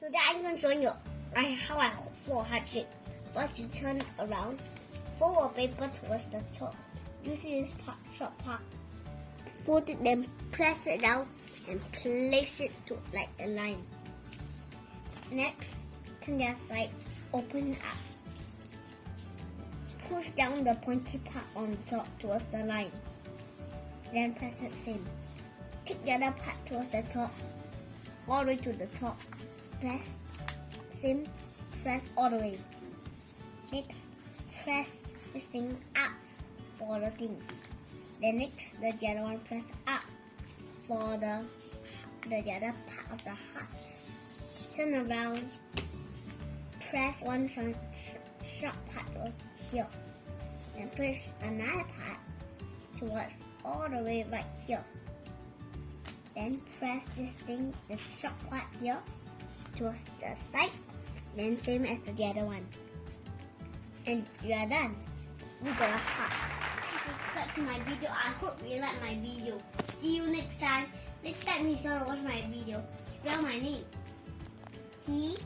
Today I'm going to show you how I fold heart shape. First you turn around, fold a paper towards the top. Using this short part, fold it, then press it down and place it to like a line. Next, turn the other side, open it up. Push down the pointy part on top towards the line. Then press it same. Take the other part towards the top, all the way to the top. Press, same, press all the way. Next, press this thing up for the thing. Then next, the other one press up for the other part of the heart. Turn around, press one sharp part towards here. Then push another part towards all the way right here. Then press this thing, the sharp part here, towards the side. Then same as the other one. And you are done. We got a heart. Thanks for subscribe to my video. I hope you like my video. See you next time. Next time he's gonna watch my video. Spell my name. T